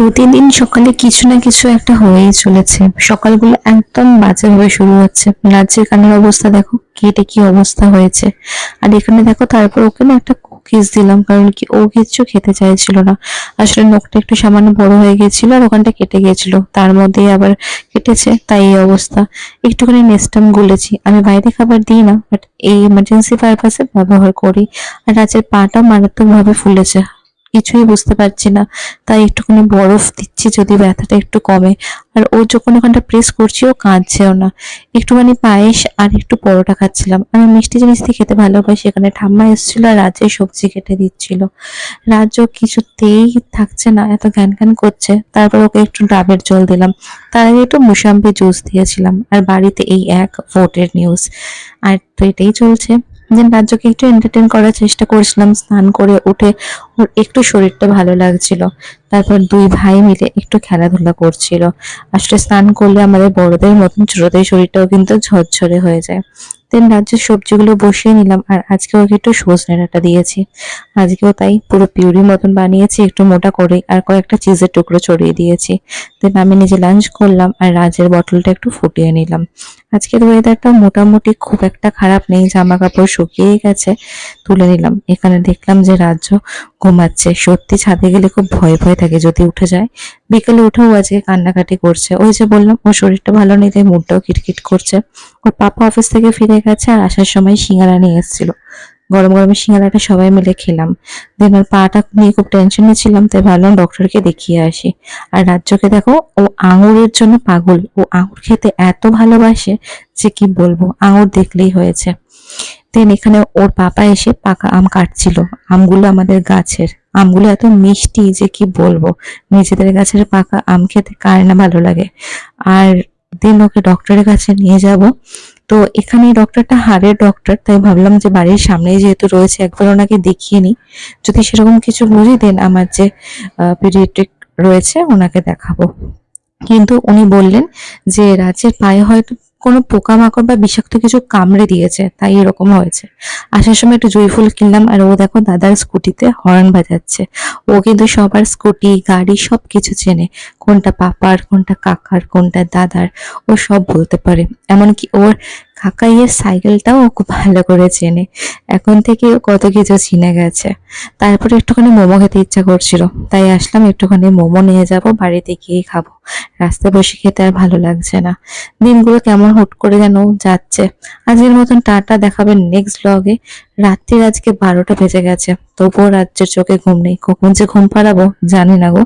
প্রতিদিন সকালে কিছু না কিছু একটা হয়েই চলেছে। সকালগুলো একদম বাজেভাবে শুরু হচ্ছে। রাজ্যের কানের অবস্থা দেখো, কেটে কি অবস্থা হয়েছে। আর এখানে দেখো, তারপর ওকে না একটা কুকিজ দিলাম, কারণ কি ও কিচ্ছু খেতে চাইছিল না। আসলে নখটা একটু সামান্য বড় হয়ে গেছিল আর ওখানটা কেটে গেছিল, তার মধ্যেই আবার কেটেছে, তাই এই অবস্থা। একটুখানি নেস্টাম গুলেছি, আমি বাইরে খাবার দিই না, বাট এই ইমার্জেন্সি পারপাসে ব্যবহার করি। আর রাজ্যের পাটা মারাত্মক ভাবে ফুলেছে, কিছুই বুঝতে পারছি না, তাই একটুখানি বরফ দিচ্ছি যদি ব্যথাটা একটু কমে। আর ও যখন ওখানটা প্রেস করছি ও কাঁদছেও না। একটুখানি পায়েস আর একটু পরোটা খাচ্ছিলাম। আমি মিষ্টি জিনিস দিয়ে খেতে ভালোবাসি। এখানে ঠাম্মা এসেছিল আর রাজ্যে সবজি কেটে দিচ্ছিল। রাজ্য কিছুতেই থাকছে না, এত জ্ঞান জ্ঞান করছে। তারপর ওকে একটু ডাবের জল দিলাম, তার আগে একটু মুসাম্বি জুস দিয়েছিলাম। আর বাড়িতে এই এক ভোটের নিউজ, আর তো এটাই চলছে। যে রাজ্যকে একটু এন্টারটেন করার চেষ্টা করছিলাম। স্নান করে উঠে ওর একটু শরীরটা ভালো লাগছিল, তারপর দুই ভাই মিলে একটু খেলাধুলা করছিল। আসলে স্নান করলে আমাদের বড়দের মতন ছোটদের শরীরটাও কিন্তু ঝরঝরে হয়ে যায়। দেন রাজ্যের সবজিগুলো বসিয়ে নিলাম, আর আজকে ওকে একটু সজনে ডাঁটা দিয়েছি। আজকেও তাই পুরো পিউরি মতন বানিয়েছি একটু মোটা করে, আর কয়েকটা চিজের টুকরো ছড়িয়ে দিয়েছি। দেন আমি নিজে লাঞ্চ করলাম আর রাজের বটলটা একটু ফুটিয়ে নিলাম। আজকের ওয়েদারটা মোটামুটি খুব একটা খারাপ নেই, জামা কাপড় শুকিয়ে গেছে, তুলে নিলাম। এখানে দেখলাম যে রাজ্য ঘুমাচ্ছে। সত্যি ছাদে গেলে খুব ভয় ভয় থাকে যদি উঠে যায়। বিকেলে উঠেও আজকে কান্নাকাটি করছে। ওই যে বললাম ওর শরীরটা ভালো নেই, তাই মুডটাও কিটকিট করছে। ওর পাপা অফিস থেকে ফিরে গেছে আর আসার সময় সিঙ্গারা নিয়ে এসেছিল। গরম গরম সিঙ্গারাটা সবাই মিলে খেলাম। দেন ওর পাটা নিয়ে খুব টেনশনে ছিলাম, তাই ভাবলাম ডক্টরকে দেখিয়ে আসি। আর রাজ্যকে দেখো, ও আঙুরের জন্য পাগল। ও আঙুর খেতে এত ভালোবাসে যে কি বলবো, আঙুর দেখলেই হয়েছে। দেন এখানে ওর পাপা এসে পাকা আম কাটছিল। আমগুলো আমাদের গাছের, আমগুলো এত মিষ্টি যে কি বলবো। নিজেদের গাছের পাকা আম খেতে কার না ভালো লাগে। আর দিন ওকে ডক্টরের কাছে নিয়ে যাব। তো এখানে ডক্টরটা হাড়ের ডক্টর, তাই ভাবলাম যে বাড়ির সামনেই যেহেতু রয়েছে একবার ওনাকে দেখিয়ে নিই। যদি সেরকম কিছু বুঝি দেন আমার যে পিডিয়াট্রিক রয়েছে ওনাকে দেখাবো। কিন্তু উনি বললেন যে রাজের পায়ে হয়তো কোনো পোকামাকড় বা বিষাক্ত কিছু কামড়ে দিয়েছে, তাই এরকম হয়েছে। আসার সময় একটু জুঁই ফুল কিনলাম, আর ও দেখো দাদার স্কুটিতে হর্ন বাজাচ্ছে। ও কিন্তু সবার স্কুটি গাড়ি সব কিছু চেনে, কোনটা পাপার কোনটা কাকার কোনটা দাদার, ও সব বলতে পারে। এমনকি ওর কাকাইয়ের সাইকেলটাও ও খুব ভালো করে চেনে। এখন থেকে ও কত কিছু চিনে গেছে। তারপরে একটুখানি মোমো খেতে ইচ্ছা করছিল, তাই আসলাম একটুখানি মোমো নিয়ে যাব, বাড়িতে গিয়েই খাবো। রাস্তায় বসে খেতে আর ভালো লাগছে না। দিনগুলো কেমন হুট করে যেন যাচ্ছে। আজকের মতন টাটা, দেখাবেন নেক্সট ব্লগে। রাত্রির আজকে 12টা বেজে গেছে, তবুও রাজ্যের চোখে ঘুম নেই। কখন যে ঘুম পাড়াবো জানি না গো।